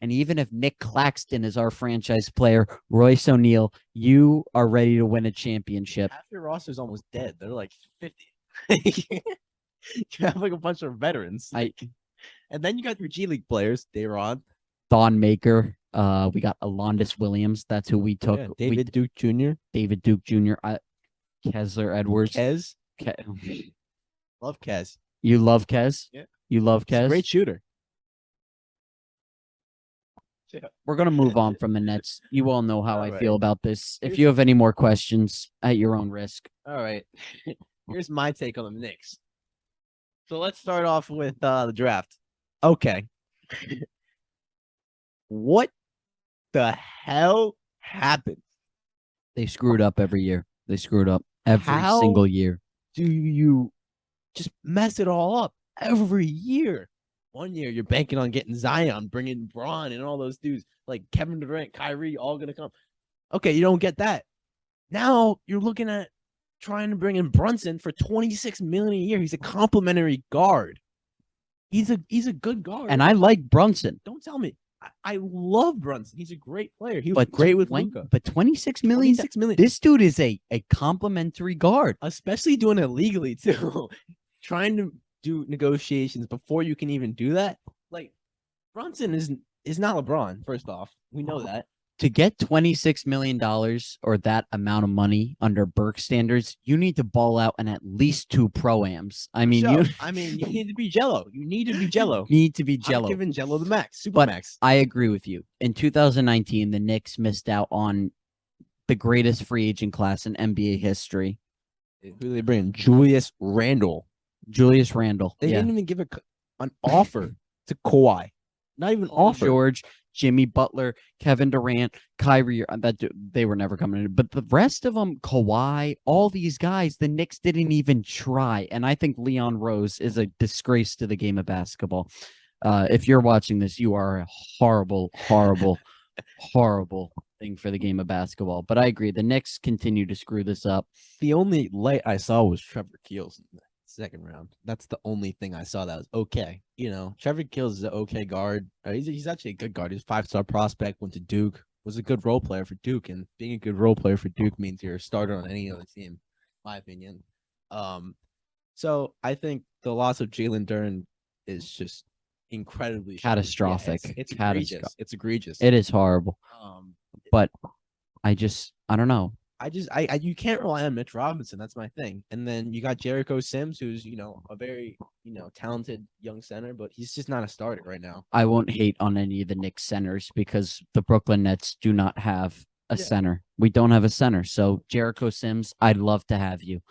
even if Nick Claxton is our franchise player, Royce O'Neal, you are ready to win a championship. Half your roster is almost dead. They're like 50. You have like a bunch of veterans. And then you got your G League players, Dayron, Thon Maker. We got Alondis Williams. That's who we took. David Duke Jr. Kessler Edwards. Kez. Love Kez. You love Kez? Yeah. You love Kez? Great shooter. Yeah. We're going to move on from the Nets. You all know how I feel about this. If you have any more questions, at your own risk. All right. Here's my take on the Knicks. So let's start off with the draft. Okay. What the hell happened? They screwed up every year. They screwed up every single year. Do you just mess it all up every year? One year you're banking on getting Zion, bringing Braun and all those dudes like Kevin Durant, Kyrie, all going to come. Okay, you don't get that. Now you're looking at trying to bring in Brunson for $26 million a year. He's a complimentary guard. He's a good guard. And I like Brunson. Don't tell me. I love Brunson. He's a great player. He was great with Luka. But $26 million. This dude is a complimentary guard, especially doing it legally too. Trying to do negotiations before you can even do that. Like Brunson is not LeBron. First off, we know that. To get $26 million or that amount of money under Burke standards, you need to ball out in at least 2 pro-ams. I mean, you need to be Jello. You need to be Jello. Need to be Jello. I'm giving Jello the max, super max. I agree with you. In 2019, the Knicks missed out on the greatest free agent class in NBA history. Who they bring? Julius Randle. They didn't even give an offer to Kawhi. Not even offer. George, Jimmy Butler, Kevin Durant, Kyrie. They were never coming in. But the rest of them, Kawhi, all these guys, the Knicks didn't even try. And I think Leon Rose is a disgrace to the game of basketball. If you're watching this, you are a horrible, horrible, horrible thing for the game of basketball. But I agree. The Knicks continue to screw this up. The only light I saw was Trevor Keels in the second round. That's the only thing I saw that was okay. Trevor Keels is an okay guard. He's actually a good guard. He's a 5-star prospect, went to Duke, was a good role player for Duke, and being a good role player for Duke means you're a starter on any other team, in my opinion. So I think the loss of Jalen Duren is just incredibly catastrophic. Yeah, it's egregious. It's egregious. It is horrible. But I don't know. You can't rely on Mitch Robinson. That's my thing. And then you got Jericho Sims, who's, a very, talented young center, but he's just not a starter right now. I won't hate on any of the Knicks centers because the Brooklyn Nets do not have a center. We don't have a center. So Jericho Sims, I'd love to have you.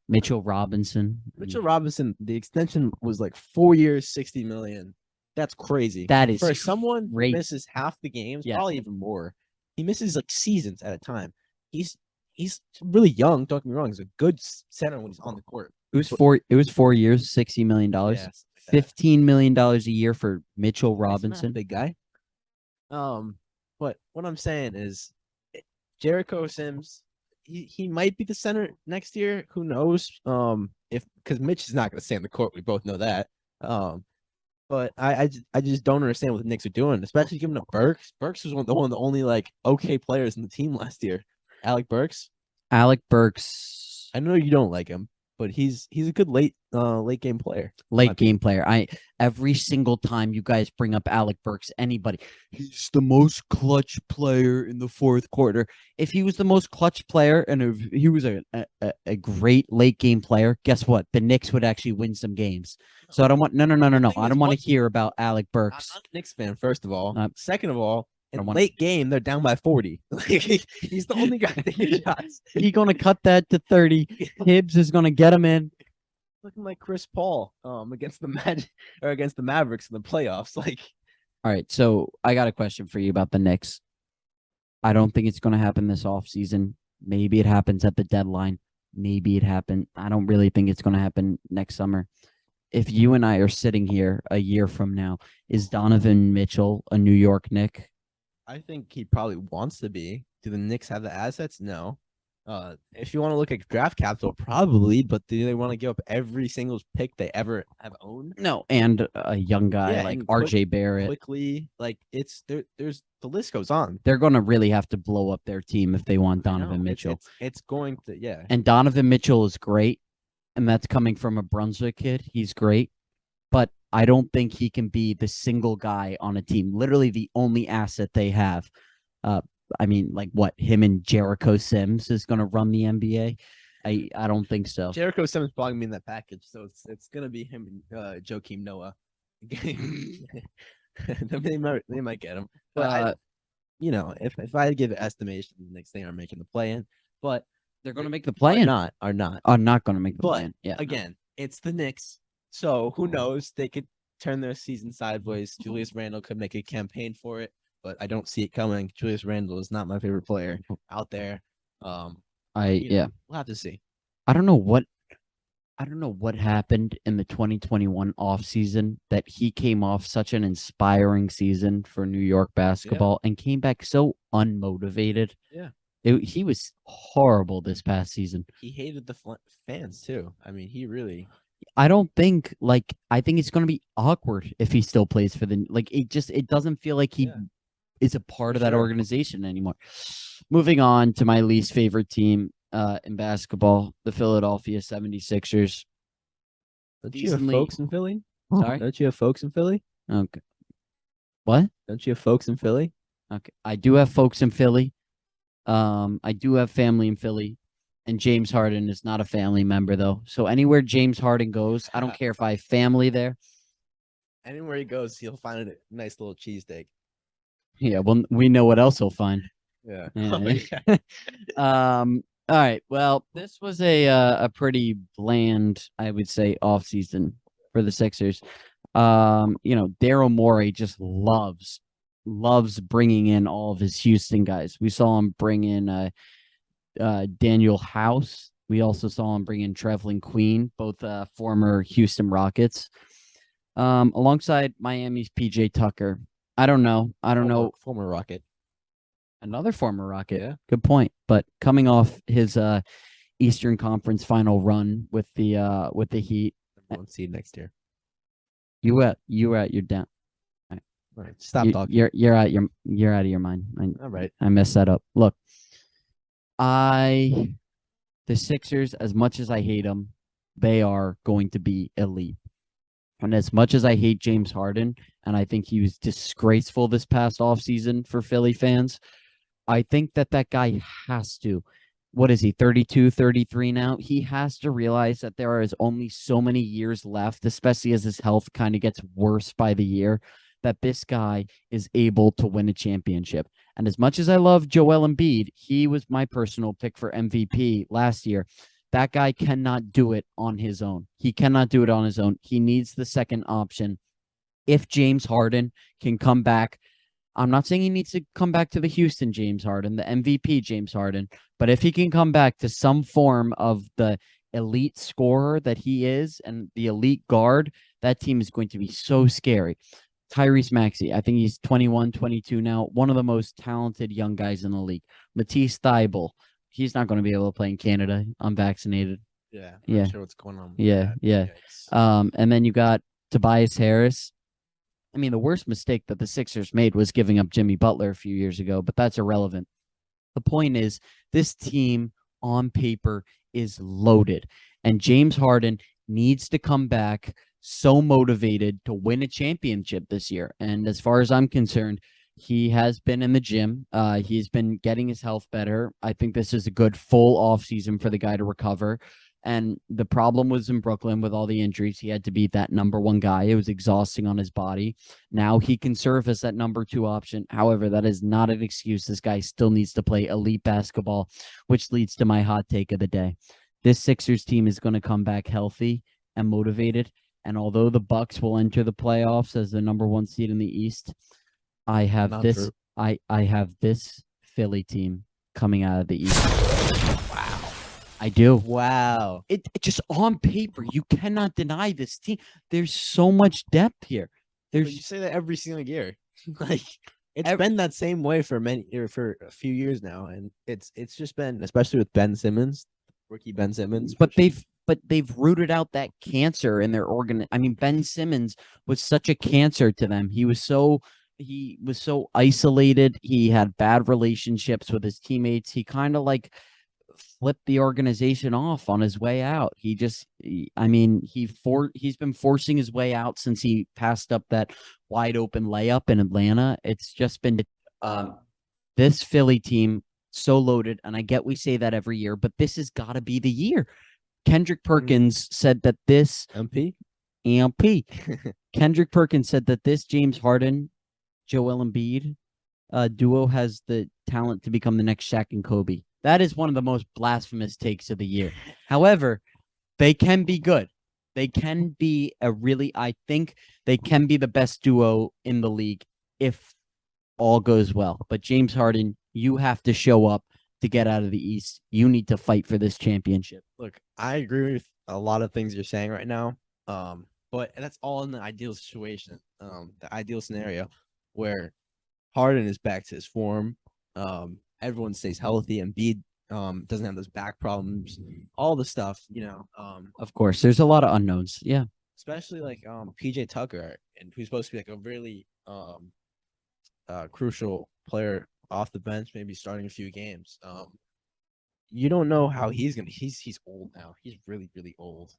Mitchell Robinson, the extension was like 4 years, $60 million. That's crazy. That is for someone who misses half the games, probably even more. He misses like seasons at a time. He's really young. Don't get me wrong. He's a good center when he's on the court. It was 4 years, $60 million. Yes, $15 million a year for Mitchell Robinson. Big guy. But what I'm saying is, Jericho Sims, he might be the center next year. Who knows? Because Mitch is not going to stay on the court. We both know that. But I just don't understand what the Knicks are doing, especially giving up Burks. Burks was one of the only okay players in the team last year. Alec Burks. I know you don't like him, but he's a good late game player. Every single time you guys bring up Alec Burks, anybody, he's the most clutch player in the fourth quarter. If he was the most clutch player and if he was a great late game player, guess what? The Knicks would actually win some games. So I don't want no. I don't want to hear about Alec Burks. I'm not a Knicks fan, first of all. Second of all, in late game, they're down by 40. He's the only guy taking shots. He's going to cut that to 30. Hibbs is going to get him in. Looking like Chris Paul against the Magic or against the Mavericks in the playoffs. All right, so I got a question for you about the Knicks. I don't think it's going to happen this offseason. Maybe it happens at the deadline. Maybe it happened. I don't really think it's going to happen next summer. If you and I are sitting here a year from now, is Donovan Mitchell a New York Knick? I think he probably wants to be. Do the Knicks have the assets? No. If you want to look at draft capital, probably, but do they want to give up every single pick they ever have owned? No, and a young guy like RJ Barrett. Quickly, there's the list goes on. They're going to really have to blow up their team if they want Donovan Mitchell. It's going to, yeah. And Donovan Mitchell is great, and that's coming from a Brunswick kid. He's great, but I don't think he can be the single guy on a team. Literally the only asset they have. Him and Jericho Sims is going to run the NBA? I don't think so. Jericho Sims probably be in that package, so it's going to be him and Joakim Noah. they might get him. But if I had to give an estimation, the Knicks they are making the play-in, but they're going to make the play-in. Are not going to make the play-in. Yeah. Again, it's the Knicks. So who knows? They could turn their season sideways. Julius Randle could make a campaign for it, but I don't see it coming. Julius Randle is not my favorite player out there. We'll have to see. I don't know what happened in the 2021 offseason that he came off such an inspiring season for New York basketball and came back so unmotivated. Yeah. He was horrible this past season. He hated the fans too. I mean, he really. I don't think I think it's going to be awkward if he still plays for the it doesn't feel like he is a part of that organization anymore. Moving on to my least favorite team in basketball, the Philadelphia 76ers. Don't you have folks in Philly? Sorry? Don't you have folks in Philly? Okay. What? Don't you have folks in Philly? Okay. I do have folks in Philly. I do have family in Philly. And James Harden is not a family member, though. So anywhere James Harden goes, I don't care if I have family there. Anywhere he goes, he'll find a nice little cheesesteak. Yeah, well, we know what else he'll find. Yeah. All right. Well, this was a pretty bland, I would say, offseason for the Sixers. Daryl Morey just loves bringing in all of his Houston guys. We saw him bring in Daniel House. We also saw him bring in Trevlin Queen, both former Houston Rockets, alongside Miami's PJ Tucker. I don't know. Former Rocket. Another former Rocket. Yeah. Good point. But coming off his Eastern Conference final run with the Heat. One seed next year. You were at your down. All right. Stop talking. You're out of your mind. All right. I messed that up. Look, the Sixers, as much as I hate them, they are going to be elite. And as much as I hate James Harden, and I think he was disgraceful this past offseason for Philly fans, I think that guy has to. What is he, 32, 33 now? He has to realize that there is only so many years left, especially as his health kind of gets worse by the year, that this guy is able to win a championship. And as much as I love Joel Embiid, he was my personal pick for MVP last year. That guy cannot do it on his own. He cannot do it on his own. He needs the second option. If James Harden can come back, I'm not saying he needs to come back to the Houston James Harden, the MVP James Harden, but if he can come back to some form of the elite scorer that he is and the elite guard, that team is going to be so scary. Tyrese Maxey, I think he's 21, 22 now, one of the most talented young guys in the league. Matisse Thybulle, he's not going to be able to play in Canada, unvaccinated. Yeah. I'm not sure what's going on. Yeah. And then you got Tobias Harris. I mean, the worst mistake that the Sixers made was giving up Jimmy Butler a few years ago, but that's irrelevant. The point is, this team on paper is loaded, and James Harden needs to come back so motivated to win a championship this year. And as far as I'm concerned, he has been in the gym. He's been getting his health better. I think this is a good full offseason for the guy to recover. And the problem was in Brooklyn with all the injuries. He had to be that number one guy. It was exhausting on his body. Now he can serve as that number two option. However, that is not an excuse. This guy still needs to play elite basketball, which leads to my hot take of the day. This Sixers team is going to come back healthy and motivated. And although the Bucks will enter the playoffs as the number one seed in the East, I have I have this Philly team coming out of the East. Wow. I do. Wow. It just on paper, you cannot deny this team. There's so much depth here. You say that every single year. It's been that same way for a few years now, and it's just been, especially with Ben Simmons, rookie Ben Simmons. But they've rooted out that cancer in their organ. I mean, Ben Simmons was such a cancer to them. He was so isolated. He had bad relationships with his teammates. He kind of flipped the organization off on his way out. He's been forcing his way out since he passed up that wide open layup in Atlanta. It's just been this Philly team so loaded, and I get we say that every year, but this has got to be the year. Kendrick Perkins said that this MP. Kendrick Perkins said that this James Harden, Joel Embiid duo has the talent to become the next Shaq and Kobe. That is one of the most blasphemous takes of the year. However, they can be good. They can be I think they can be the best duo in the league if all goes well. But James Harden, you have to show up to get out of the East. You need to fight for this championship. Look, I agree with a lot of things you're saying right now. But that's all in the ideal situation, the ideal scenario where Harden is back to his form. Everyone stays healthy. Embiid Doesn't have those back problems, all the stuff, Of course, there's a lot of unknowns. Yeah. especially like PJ Tucker, and who's supposed to be like a really crucial player off the bench, maybe starting a few games. You don't know how he's old now. He's really, really old.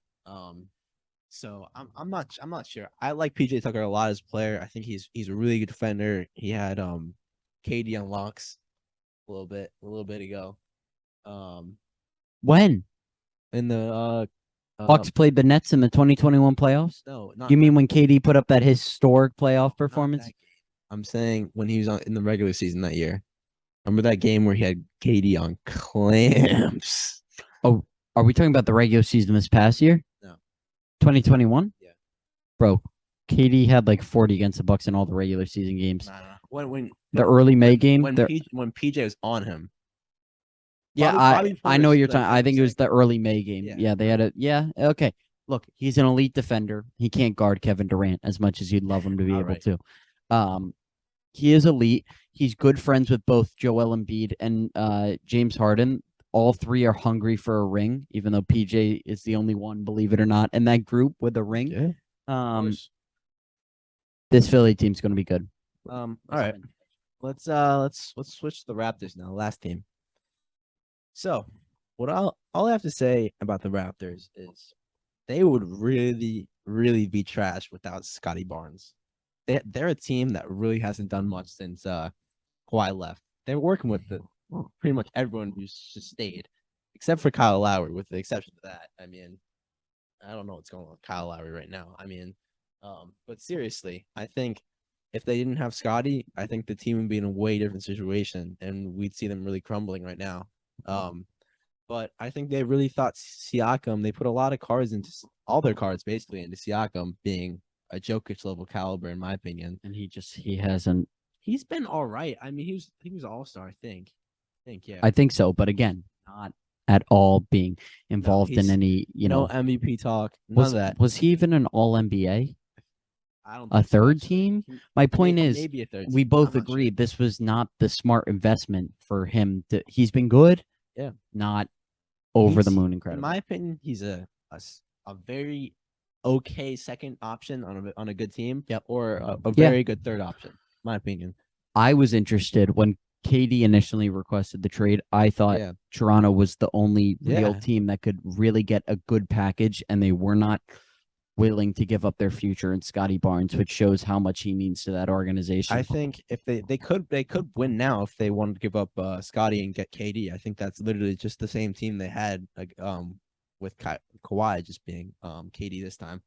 So I'm not sure. I like PJ Tucker a lot as a player. I think he's a really good defender. He had KD on locks a little bit ago. When In the Bucks played the Nets in the 2021 playoffs? no, not You mean when KD put up that historic playoff performance? I'm saying when he was in the regular season that year. Remember that game where he had KD on clamps? Oh, are we talking about the regular season this past year? No. 2021? Yeah. Bro, KD had like 40 against the Bucks in all the regular season games. Nah. When the early May game, when PJ was on him. Yeah, I know what you're talking. I think it was the early May game. Yeah, they had a okay. Look, he's an elite defender. He can't guard Kevin Durant as much as you'd love him to be able to. He is elite. He's good friends with both Joel Embiid and James Harden. All three are hungry for a ring, even though PJ is the only one, believe it or not, in that group with a ring. Yeah. This Philly team's going to be good. All right. Let's switch to the Raptors now, last team. So, what all I have to say about the Raptors is they would really, really be trash without Scotty Barnes. They're a team that really hasn't done much since Kawhi left. They're working with pretty much everyone who's just stayed, except for Kyle Lowry, with the exception of that. I mean, I don't know what's going on with Kyle Lowry right now. I mean, but seriously, I think if they didn't have Scotty, I think the team would be in a way different situation, and we'd see them really crumbling right now. But I think they really thought Siakam. They put a lot of cards into all their cards basically into Siakam being a Jokic level caliber, in my opinion. And he hasn't. He's been all right. I mean, he was all-star. I think yeah. I think so, but again, not at all being involved in any no MVP talk. None of that. Was he even an All NBA? I don't. A third team? My point is, maybe a third team. We both agreed this was not the smart investment for him. He's been good. Yeah. Not over the moon incredible. In my opinion, he's a very okay second option on a good team. Yep. Or a very good third option, in my opinion. I was interested when KD initially requested the trade. I thought Toronto was the only real team that could really get a good package, and they were not willing to give up their future in Scotty Barnes, which shows how much he means to that organization. I think if they could win now if they wanted to give up Scotty and get KD. I think that's literally just the same team they had with Kawhi just being KD this time.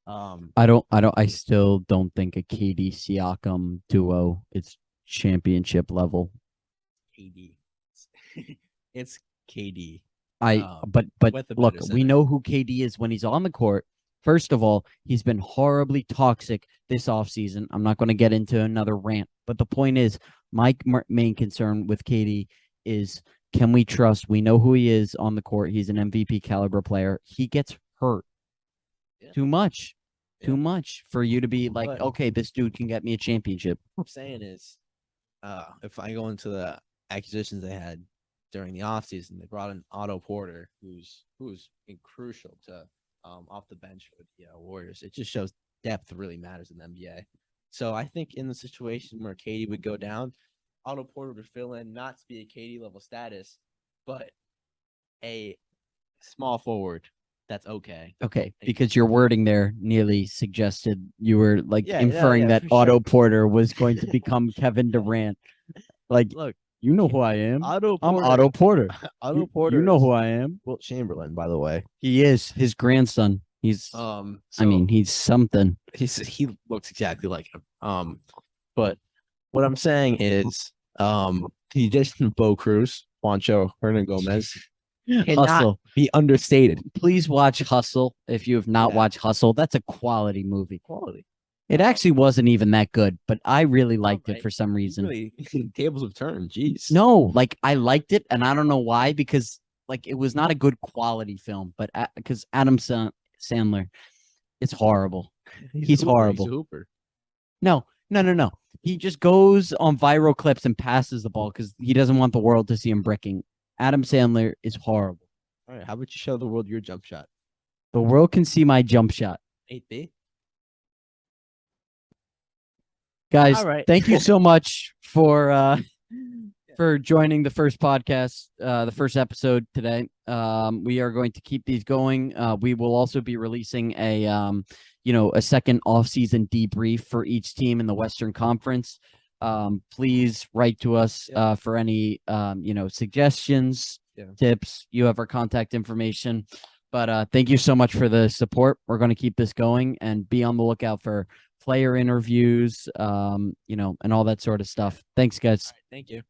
I still don't think a KD Siakam duo is championship level. KD. It's KD. But look, we know who KD is when he's on the court. First of all, he's been horribly toxic this offseason. I'm not going to get into another rant, but the point is, my main concern with KD is, can we trust? We know who he is on the court. He's an MVP caliber player. He gets hurt too much for you to be like, okay, this dude can get me a championship. What I'm saying is, if I go into the acquisitions they had during the offseason, they brought in Otto Porter, who's crucial to off the bench for the Warriors. It just shows depth really matters in the NBA. So I think in the situation where KD would go down, Otto Porter would fill in, not to be a KD level status, but a small forward that's okay. Okay, because your wording there nearly suggested you were inferring that Otto Porter was going to become Kevin Durant. Like, look, you know who I am. I'm Otto Porter. Otto Porter. You know who I am. Wilt Chamberlain, by the way. He is his grandson. He's he's something. He looks exactly like him. But what I'm saying is, the addition of Bo Cruz, Juancho Hernangomez, cannot be understated. Please watch Hustle if you have not watched Hustle. That's a quality movie. It actually wasn't even that good, but I really liked it for some reason. Really, tables have turned. Jeez. No, I liked it, and I don't know why, because it was not a good quality film, but because Adam Sandler, it's horrible. He's horrible. He's a hooper. No. He just goes on viral clips and passes the ball because he doesn't want the world to see him bricking. Adam Sandler is horrible. All right, how about you show the world your jump shot? The world can see my jump shot. 8B. Guys, All right. thank you so much for joining the first podcast, the first episode today. We are going to keep these going. We will also be releasing a second off-season debrief for each team in the Western Conference. Please write to us for any suggestions, tips. You have our contact information. But thank you so much for the support. We're going to keep this going and be on the lookout for player interviews, and all that sort of stuff. Thanks, guys. All right, thank you.